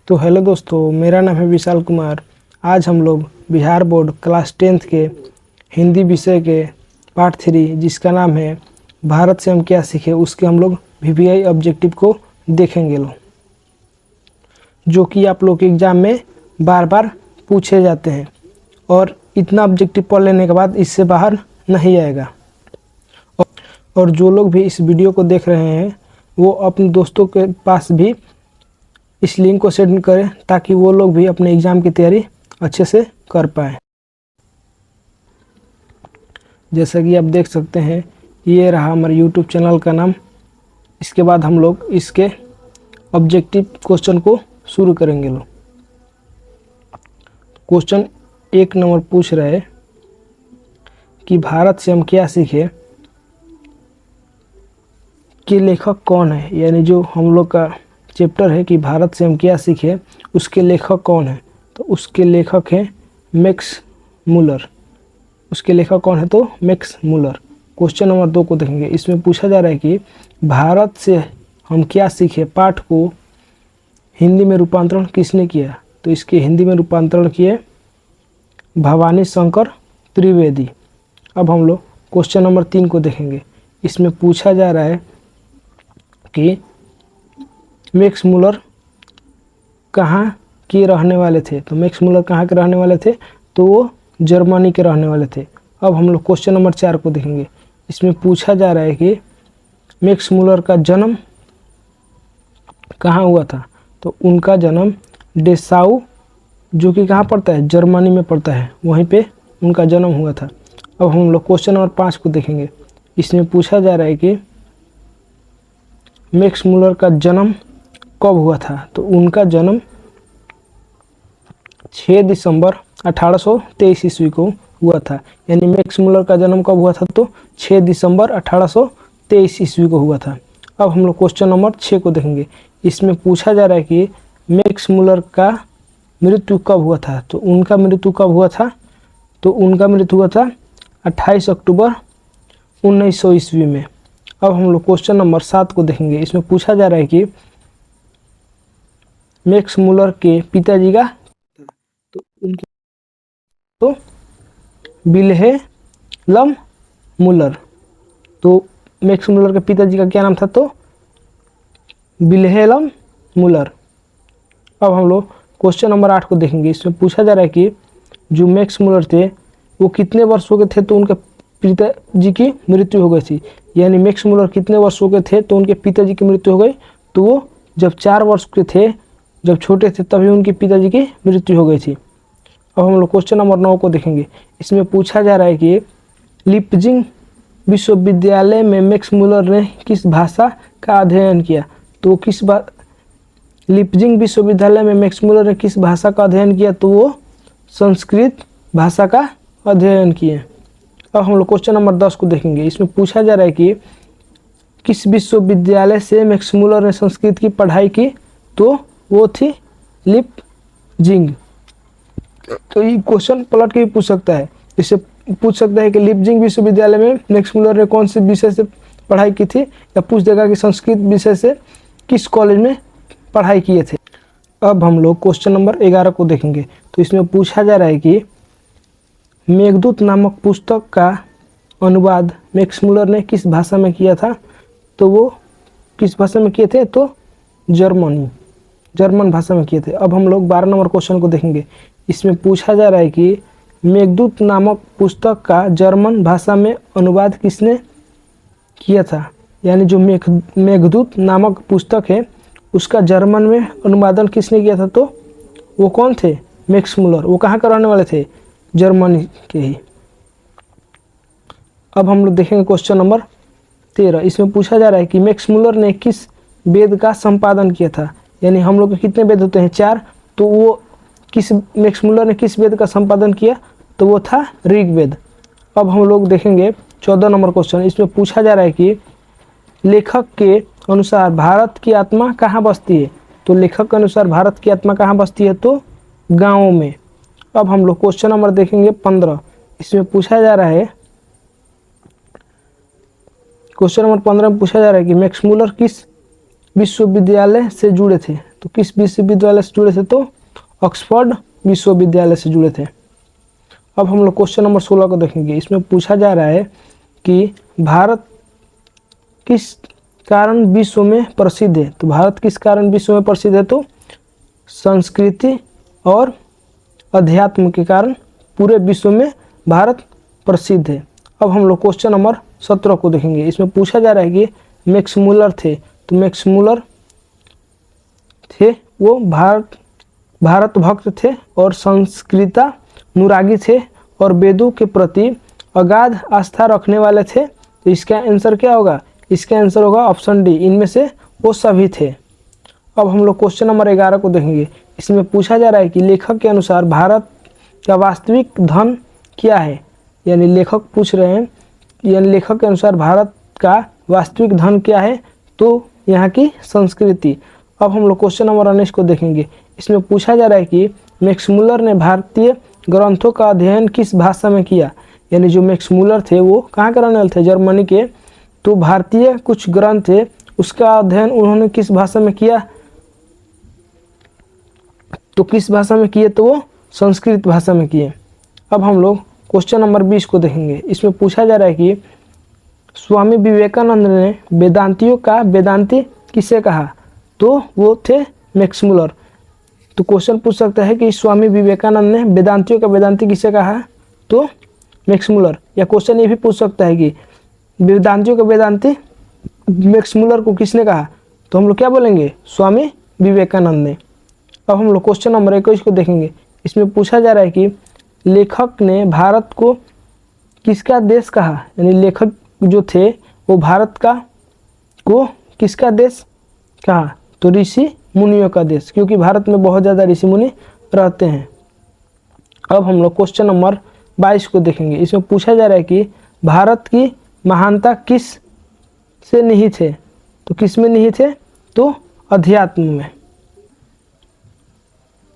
तो हेलो दोस्तों, मेरा नाम है विशाल कुमार। आज हम लोग बिहार बोर्ड क्लास 10th के हिंदी विषय के पार्ट 3 जिसका नाम है भारत से हम क्या सीखे, उसके हम लोग वीवीआई ऑब्जेक्टिव को देखेंगे जो कि आप लोग के एग्ज़ाम में बार बार पूछे जाते हैं और इतना ऑब्जेक्टिव पढ़ लेने के बाद इससे बाहर नहीं आएगा। और जो लोग भी इस वीडियो को देख रहे हैं वो अपने दोस्तों के पास भी इस लिंक को सेंड करें ताकि वो लोग भी अपने एग्ज़ाम की तैयारी अच्छे से कर पाएँ। जैसा कि आप देख सकते हैं, ये रहा हमारे यूट्यूब चैनल का नाम। इसके बाद हम लोग इसके ऑब्जेक्टिव क्वेश्चन को शुरू करेंगे। क्वेश्चन 1 नंबर पूछ रहे कि भारत से हम क्या सीखे कि लेखक कौन है। यानी जो हम लोग का चैप्टर है कि भारत से हम क्या सीखे, उसके लेखक कौन है। तो उसके लेखक हैं मैक्स मुलर। उसके लेखक कौन है तो मैक्स मुलर। क्वेश्चन नंबर 2 को देखेंगे। इसमें पूछा जा रहा है कि भारत से हम क्या सीखे पाठ को हिंदी में रूपांतरण किसने किया। तो इसके हिंदी में रूपांतरण किए भवानी शंकर त्रिवेदी। अब हम लोग क्वेश्चन नंबर 3 को देखेंगे। इसमें पूछा जा रहा है कि मैक्स मुलर कहाँ के रहने वाले थे। तो मैक्स मुलर कहाँ के रहने वाले थे तो वो जर्मनी के रहने वाले थे। अब हम लोग क्वेश्चन नंबर 4 को देखेंगे। इसमें पूछा जा रहा है कि मैक्स मुलर का जन्म कहाँ हुआ था। तो उनका जन्म डेसाउ, जो कि कहाँ पड़ता है, जर्मनी में पड़ता है, वहीं पे उनका जन्म हुआ था। अब हम लोग क्वेश्चन नंबर 5 को देखेंगे। इसमें पूछा जा रहा है कि मैक्स मुलर का जन्म कब हुआ था। तो उनका जन्म 6 दिसंबर 1823 ईस्वी को हुआ था। यानी मैक्स मुलर का जन्म कब हुआ था तो 6 दिसंबर 1823 ईस्वी को हुआ था। अब हम लोग क्वेश्चन नंबर 6 को देखेंगे। इसमें पूछा जा रहा है कि मैक्स मुलर का मृत्यु कब हुआ था। तो उनका मृत्यु कब हुआ था तो उनका मृत्यु हुआ था 28 अक्टूबर 1900 ईस्वी में। अब हम लोग क्वेश्चन नंबर 7 को देखेंगे। इसमें पूछा जा रहा है कि मैक्स मुलर के पिताजी का तो उनके तो विल्हेल्म मुलर। तो मैक्स मुलर के पिताजी का क्या नाम था तो विल्हेल्म मुलर। अब हम लोग क्वेश्चन नंबर 8 को देखेंगे। इसमें पूछा जा रहा है कि जो मैक्स मुलर थे वो कितने वर्षों के थे तो उनके पिताजी की मृत्यु हो गई थी। यानी मैक्स मुलर कितने वर्षों के थे तो उनके पिताजी की मृत्यु हो गई। तो वो जब 4 वर्ष के थे, जब छोटे थे, तभी उनके पिताजी की मृत्यु हो गई थी। अब हम लोग क्वेश्चन नंबर 9 को देखेंगे। इसमें पूछा जा रहा है कि लिपजिंग विश्वविद्यालय में मैक्स मुलर ने किस भाषा का अध्ययन किया। तो लिपजिंग विश्वविद्यालय में मैक्स मुलर ने किस भाषा का अध्ययन किया तो वो संस्कृत भाषा का अध्ययन किए। अब हम लोग क्वेश्चन नंबर 10 को देखेंगे। इसमें पूछा जा रहा है कि किस विश्वविद्यालय से मैक्स मुलर ने संस्कृत की पढ़ाई की। तो वो थी लिपजिंग। तो ये क्वेश्चन पलट के भी पूछ सकता है। इससे पूछ सकता है कि लिपजिंग विश्वविद्यालय में मैक्स मुलर ने कौन से विषय से पढ़ाई की थी, या पूछ देगा कि संस्कृत विषय से किस कॉलेज में पढ़ाई किए थे। अब हम लोग क्वेश्चन नंबर 11 को देखेंगे। तो इसमें पूछा जा रहा है कि मेघदूत नामक पुस्तक का अनुवाद मैक्स मुलर ने किस भाषा में किया था। तो वो किस भाषा में किए थे तो जर्मन भाषा में किए थे। अब हम लोग 12 नंबर क्वेश्चन को देखेंगे। इसमें पूछा जा रहा है कि मेघदूत नामक पुस्तक का जर्मन भाषा में अनुवाद किसने किया था। यानी जो मेघदूत नामक पुस्तक है उसका जर्मन में अनुवादन किसने किया था तो वो कौन थे, मैक्स मुलर। वो कहाँ का रहने वाले थे, जर्मनी के ही। अब हम लोग देखेंगे क्वेश्चन नंबर 13। इसमें पूछा जा रहा है कि मैक्स मुलर ने किस वेद का संपादन किया था। यानी हम लोग के कितने वेद होते हैं, 4। तो वो मैक्स मुलर ने किस वेद का संपादन किया तो वो था ऋग्वेद। अब हम लोग देखेंगे 14 नंबर क्वेश्चन। इसमें पूछा जा रहा है कि लेखक के अनुसार भारत की आत्मा कहाँ बसती है। तो लेखक के अनुसार भारत की आत्मा कहाँ बसती है तो गाँवों में। अब हम लोग क्वेश्चन नंबर देखेंगे 15। इसमें पूछा जा रहा है, क्वेश्चन नंबर 15 में पूछा जा रहा है कि मैक्स मुलर किस विश्वविद्यालय से जुड़े थे। तो किस विश्वविद्यालय से जुड़े थे? तो ऑक्सफोर्ड विश्वविद्यालय से जुड़े थे। अब हम लोग क्वेश्चन नंबर 16 को देखेंगे। इसमें पूछा जा रहा है कि भारत किस कारण विश्व में प्रसिद्ध है? तो भारत किस कारण विश्व में प्रसिद्ध है? तो संस्कृति और अध्यात्म के कारण पूरे विश्व में भारत प्रसिद्ध है। अब हम लोग क्वेश्चन नंबर 17 को देखेंगे। इसमें पूछा जा रहा है कि मैक्स मुलर थे, तो मैक्स मुलर थे वो भारत भक्त थे और संस्कृता अनुरागी थे और वेदों के प्रति अगाध आस्था रखने वाले थे। तो इसका आंसर क्या होगा? इसका आंसर होगा ऑप्शन डी, इनमें से वो सभी थे। अब हम लोग क्वेश्चन नंबर 11 को देखेंगे। इसमें पूछा जा रहा है कि लेखक के अनुसार भारत का वास्तविक धन क्या है? यानी लेखक पूछ रहे हैं, यानी लेखक के अनुसार भारत का वास्तविक धन क्या है? तो यहाँ की संस्कृति। अब हम लोग क्वेश्चन नंबर 19 को देखेंगे। इसमें पूछा जा रहा है कि मैक्स मुलर ने भारतीय ग्रंथों का अध्ययन किस भाषा में किया? यानी जो मैक्स मुलर थे वो कहाँ के रहने वाले थे? जर्मनी के। तो भारतीय कुछ ग्रंथ थे उसका अध्ययन उन्होंने किस भाषा में किया? तो किस भाषा में किए? तो वो संस्कृत भाषा में किए। अब हम लोग क्वेश्चन नंबर 20 को देखेंगे। इसमें पूछा जा रहा है कि स्वामी विवेकानंद ने वेदांतियों का वेदांती किसे कहा? तो वो थे मैक्स मुलर। तो क्वेश्चन पूछ सकता है कि स्वामी विवेकानंद ने वेदांतियों का वेदांती किसे कहा? तो मैक्स मुलर। या क्वेश्चन ये भी पूछ सकता है कि वेदांतियों का वेदांती मैक्स मुलर को किसने कहा? तो हम लोग क्या बोलेंगे? स्वामी विवेकानंद ने। अब हम लोग क्वेश्चन नंबर 21 को देखेंगे। इसमें पूछा जा रहा है कि लेखक ने भारत को किसका देश कहा? यानी लेखक जो थे वो भारत का को किसका देश कहा? तो ऋषि मुनियों का देश, क्योंकि भारत में बहुत ज़्यादा ऋषि मुनि रहते हैं। अब हम लोग क्वेश्चन नंबर 22 को देखेंगे। इसमें पूछा जा रहा है कि भारत की महानता किस से निहित है? तो किस में निहित है? तो अध्यात्म में।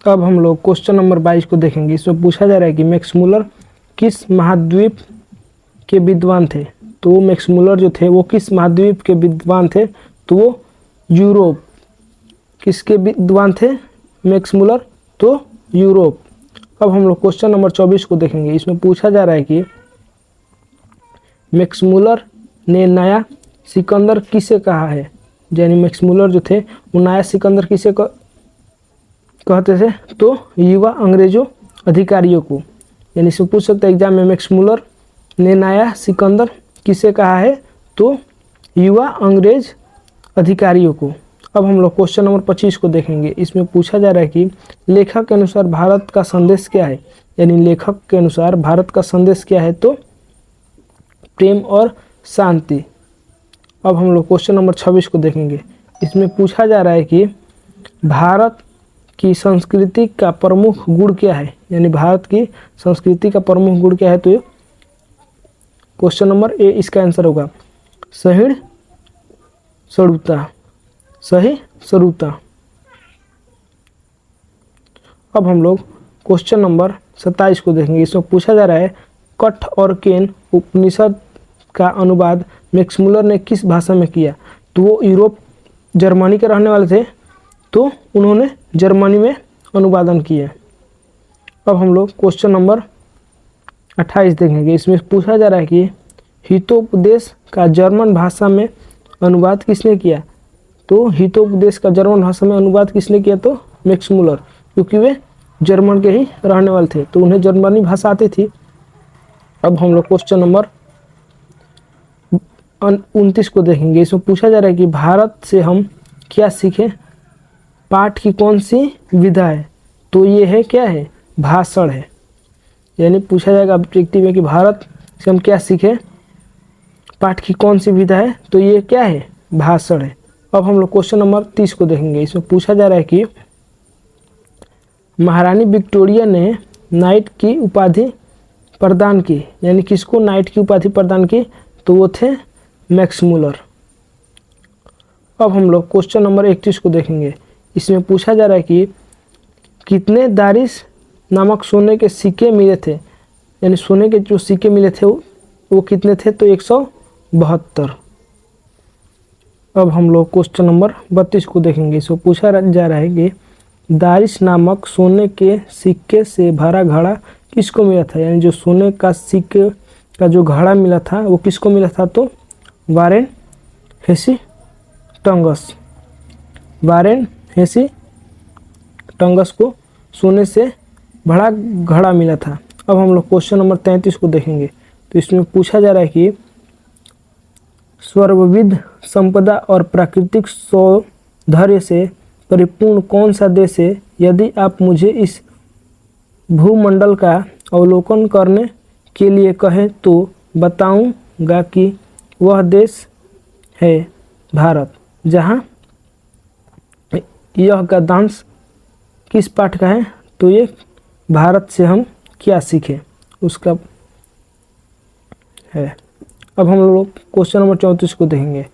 अब हम लोग क्वेश्चन नंबर 22 को देखेंगे। इसमें पूछा जा रहा है कि मैक्स मुलर किस महाद्वीप के विद्वान थे? तो मैक्स मुलर जो थे वो किस महाद्वीप के विद्वान थे? तो वो यूरोप। किसके विद्वान थे मैक्स मुलर? तो यूरोप। अब हम लोग क्वेश्चन नंबर 24 को देखेंगे। इसमें पूछा जा रहा है कि मैक्स मुलर ने नया सिकंदर किसे कहा है? यानी मैक्स मुलर जो थे वो नया सिकंदर किसे कहते थे? तो युवा अंग्रेजों अधिकारियों को। यानी इसमें पूछ सकता है एग्जाम में मैक्स मुलर ने नया सिकंदर किसे कहा है? तो युवा अंग्रेज अधिकारियों को। अब हम लोग क्वेश्चन नंबर 25 को देखेंगे। इसमें पूछा जा रहा है कि लेखक के अनुसार भारत का संदेश क्या है? यानी लेखक के अनुसार भारत का संदेश क्या है? तो प्रेम और शांति। अब हम लोग क्वेश्चन नंबर 26 को देखेंगे। इसमें पूछा जा रहा है कि भारत की संस्कृति का प्रमुख गुण क्या है? यानी भारत की संस्कृति का प्रमुख गुण क्या है? तो क्वेश्चन नंबर ए इसका आंसर होगा सहिष्णुता। सहिष्णुता। अब हम लोग क्वेश्चन नंबर 27 को देखेंगे। इसमें पूछा जा रहा है कठ और केन उपनिषद का अनुवाद मैक्स मुलर ने किस भाषा में किया? तो वो यूरोप जर्मनी के रहने वाले थे, तो उन्होंने जर्मनी में अनुवादन किया। अब हम लोग क्वेश्चन नंबर 28 देखेंगे। इसमें पूछा जा रहा है कि हितोपदेश का जर्मन भाषा में अनुवाद किसने किया? तो हितोपदेश का जर्मन भाषा में अनुवाद किसने किया? तो मैक्स मुलर, क्योंकि वे जर्मन के ही रहने वाले थे, तो उन्हें जर्मनी भाषा आती थी। अब हम लोग क्वेश्चन नंबर 29 को देखेंगे। इसमें पूछा जा रहा है कि भारत से हम क्या सीखें? पाठ की कौन सी विधा है? तो ये है क्या है? भाषण है। यानी पूछा जाएगा ऑब्जेक्टिव में कि भारत से हम क्या सीखें? पाठ की कौन सी विधा है? तो ये क्या है? भाषण है। अब हम लोग क्वेश्चन नंबर 30 को देखेंगे। इसमें पूछा जा रहा है कि महारानी विक्टोरिया ने नाइट की उपाधि प्रदान की, यानी किसको नाइट की उपाधि प्रदान की? तो वो थे मैक्स मुलर। अब हम लोग क्वेश्चन नंबर 31 को देखेंगे। इसमें पूछा जा रहा है कि कितने दारिस नामक सोने के सिक्के मिले थे? यानी सोने के जो सिक्के मिले थे वो कितने थे? तो 172। अब हम लोग क्वेश्चन नंबर 32 को देखेंगे। इसको पूछा जा रहा है कि दारिश नामक सोने के सिक्के से भरा घड़ा किसको मिला था, यानी जो सोने का सिक्के का जो घड़ा मिला था वो किसको मिला था, तो वारेन हेस्टिंग्स, वारेन हेस्टिंग्स को सोने से भरा घड़ा मिला था। अब हम लोग क्वेश्चन नंबर 33 को देखेंगे। तो इसमें पूछा जा रहा है कि सर्वविध संपदा और प्राकृतिक सौंदर्य से परिपूर्ण कौन सा देश है, यदि आप मुझे इस भूमंडल का अवलोकन करने के लिए कहें तो बताऊंगा कि वह देश है भारत। जहाँ यह गद्यांश किस पाठ का है, तो ये भारत से हम क्या सीखें उसका है। अब हम लोग क्वेश्चन नंबर 34 को देखेंगे।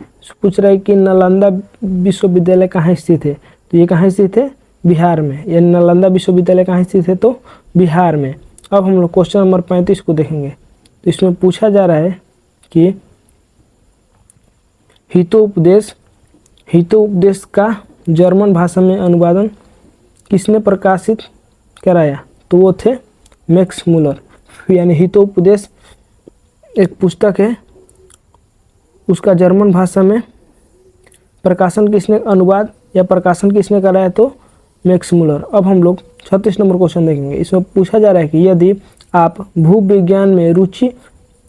पूछ रहा है कि नालंदा विश्वविद्यालय कहाँ स्थित है, तो ये कहाँ स्थित है, बिहार में। यानी नालंदा विश्वविद्यालय कहाँ स्थित है, तो बिहार में। अब हम लोग क्वेश्चन नंबर 35 को देखेंगे। तो इसमें पूछा जा रहा है कि हितोपदेश का जर्मन भाषा में अनुवादन किसने प्रकाशित कराया, तो वो थे मैक्स मूलर। यानी हितोपदेश एक पुस्तक है, उसका जर्मन भाषा में प्रकाशन किसने, अनुवाद या प्रकाशन किसने कराया, तो मैक्स मूलर। अब हम लोग 36 नंबर क्वेश्चन देखेंगे। इसमें पूछा जा रहा है कि यदि आप भूविज्ञान में रुचि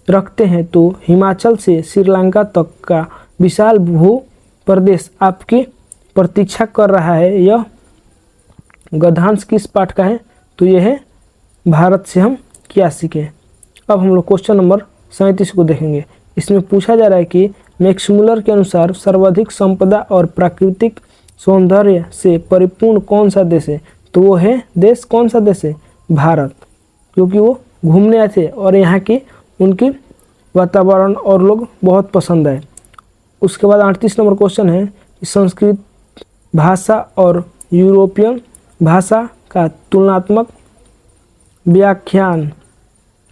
रखते हैं तो हिमाचल से श्रीलंका तक का विशाल भू प्रदेश आपकी प्रतीक्षा कर रहा है। यह गद्यांश किस पाठ का है, तो यह है भारत से हम क्या सीखें। अब हम लोग क्वेश्चन नंबर 37 को देखेंगे। इसमें पूछा जा रहा है कि मैक्स मूलर के अनुसार सर्वाधिक संपदा और प्राकृतिक सौंदर्य से परिपूर्ण कौन सा देश है, तो वो है देश, कौन सा देश है, भारत। क्योंकि वो घूमने आए थे और यहाँ की उनकी वातावरण और लोग बहुत पसंद आए। उसके बाद 38 नंबर क्वेश्चन है, संस्कृत भाषा और यूरोपियन भाषा का तुलनात्मक व्याख्यान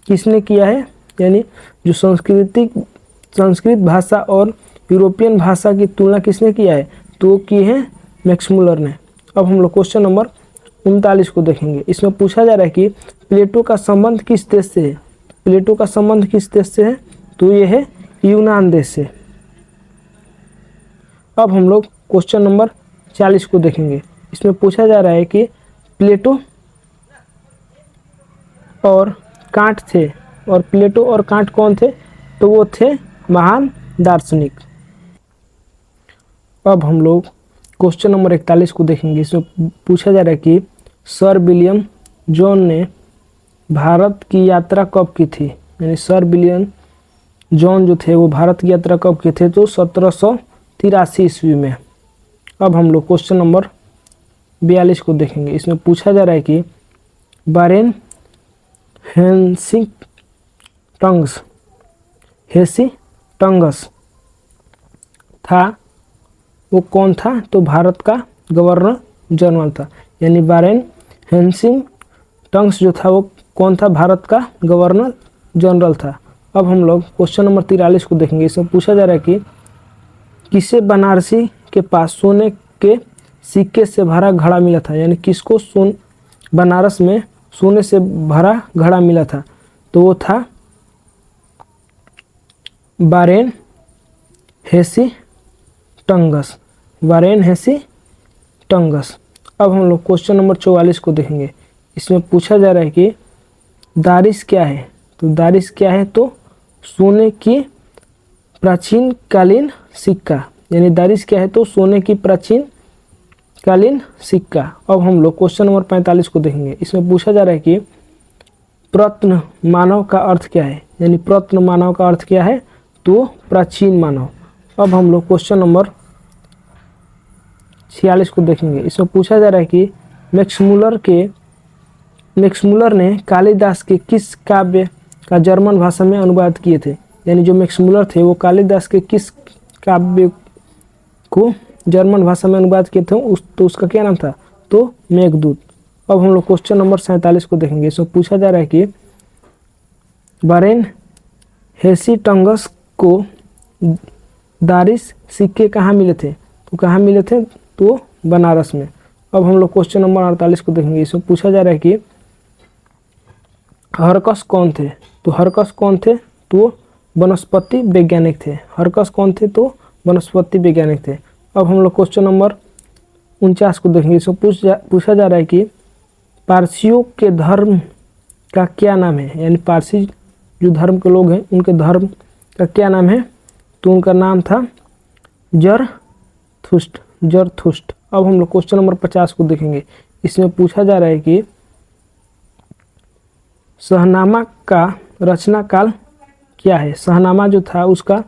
किसने किया है, यानी जो संस्कृत भाषा और यूरोपियन भाषा की तुलना किसने किया है, तो वो की है मैक्स मूलर ने। अब हम लोग क्वेश्चन नंबर 39 को देखेंगे। इसमें पूछा जा रहा है कि प्लेटो का संबंध किस देश से है, प्लेटो का संबंध किस देश से है, तो ये है यूनान देश से। अब हम लोग क्वेश्चन नंबर 40 को देखेंगे। इसमें पूछा जा रहा है कि प्लेटो और कांट थे, और प्लेटो और कांट कौन थे, तो वो थे महान दार्शनिक। अब हम लोग क्वेश्चन नंबर 41 को देखेंगे। इसमें पूछा जा रहा है कि सर विलियम जॉन ने भारत की यात्रा कब की थी, यानी सर विलियम जॉन जो थे वो भारत की यात्रा कब की थे, तो 1783 ईस्वी में। अब हम लोग क्वेश्चन नंबर 42 को देखेंगे। इसमें पूछा जा रहा है कि वारेन हेस्टिंग्स था, वो कौन था, तो भारत का गवर्नर जनरल था। यानी वारेन हेस्टिंग्स जो था वो कौन था, भारत का गवर्नर जनरल था। अब हम लोग क्वेश्चन नंबर 43 को देखेंगे। इसमें पूछा जा रहा है कि किसे बनारसी के पास सोने के सिक्के से भरा घड़ा मिला था, यानी किसको बनारस में सोने से भरा घड़ा मिला था, तो वो था वारेन हेस्टिंग्स, वारेन हेस्टिंग्स। अब हम लोग क्वेश्चन नंबर 44 को देखेंगे। इसमें पूछा जा रहा है कि दारिश क्या है, तो दारिश क्या है, तो सोने की प्राचीन कालीन सिक्का, यानी दारिश क्या है, तो सोने की प्राचीन कालीन सिक्का। अब हम लोग क्वेश्चन नंबर 45 को देखेंगे। इसमें पूछा जा रहा है कि प्रत्न मानव का अर्थ क्या है, यानी प्रत्न मानव का अर्थ क्या है, तो प्राचीन मानव। अब हम लोग क्वेश्चन नंबर 46 को देखेंगे। इसमें पूछा जा रहा है कि मैक्स मूलर ने कालिदास के किस काव्य का जर्मन भाषा में अनुवाद किए थे, यानी जो मैक्स मूलर थे वो कालिदास के किस काव्य को जर्मन भाषा में अनुवाद किए थे, तो उसका क्या नाम था, तो मेघदूत। अब हम लोग क्वेश्चन नंबर 47 को देखेंगे। इसमें पूछा जा रहा है कि वारेन हेस्टिंग्स को दारिश सिक्के कहाँ मिले थे? तो कहाँ मिले थे? तो बनारस में। अब हम लोग क्वेश्चन नंबर 48 को देखेंगे। इसमें पूछा जा रहा है कि हरकस कौन थे? तो हरकस कौन थे? तो वनस्पति वैज्ञानिक थे। हरकस कौन थे? तो वनस्पति वैज्ञानिक थे। अब हम लोग क्वेश्चन नंबर 49 को देखेंगे। इसमें पूछा जा रहा है कि पारसियों के धर्म का क्या नाम है? यानी पारसी जो धर्म के लोग हैं उनके धर्म का क्या नाम है? तो उनका नाम था जरथुस्ट। जरथुस्ट। अब हम लोग क्वेश्चन नंबर 50 को देखेंगे। इसमें पूछा जा रहा है कि शहनामा का रचना काल क्या है? शहनामा जो था उसका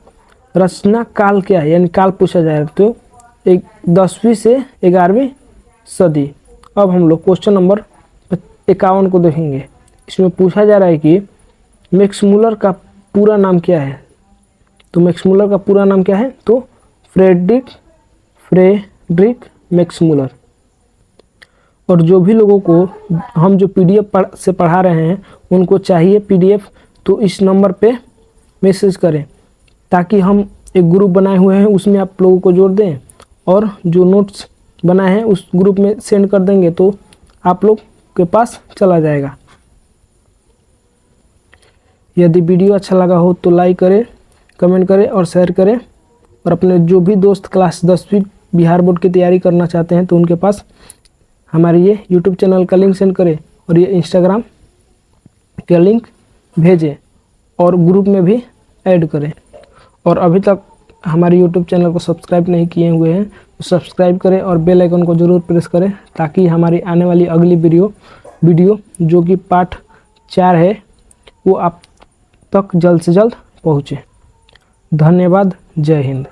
रचना काल क्या है? यानी काल पूछा जा रहा है। तो 10वीं से 11वीं सदी। अब हम लोग क्वेश्चन नंबर 51 को देखेंगे। इसमें पूछा जा रहा है कि मैक्स मुलर का पूरा नाम क्या है? तो मैक्स मुलर का पूरा नाम क्या है? तो फ्रेडरिक मैक्स मुलर। और जो भी लोगों को हम जो पीडीएफ से पढ़ा रहे हैं उनको चाहिए पीडीएफ, तो इस नंबर पे मैसेज करें ताकि हम एक ग्रुप बनाए हुए हैं उसमें आप लोगों को जोड़ दें और जो नोट्स बनाए हैं उस ग्रुप में सेंड कर देंगे तो आप लोग के पास चला जाएगा। यदि वीडियो अच्छा लगा हो तो लाइक करें, कमेंट करें और शेयर करें। और अपने जो भी दोस्त क्लास 10वीं बिहार बोर्ड की तैयारी करना चाहते हैं तो उनके पास हमारे ये यूट्यूब चैनल का लिंक सेंड करें और ये इंस्टाग्राम का लिंक भेजें और ग्रुप में भी ऐड करें। और अभी तक हमारे यूट्यूब चैनल को सब्सक्राइब नहीं किए हुए हैं तो सब्सक्राइब करें और बेल आइकन को ज़रूर प्रेस करें ताकि हमारी आने वाली अगली वीडियो जो कि पार्ट 4 है वो आप तक जल्द से जल्द पहुँचे। धन्यवाद। जय हिंद।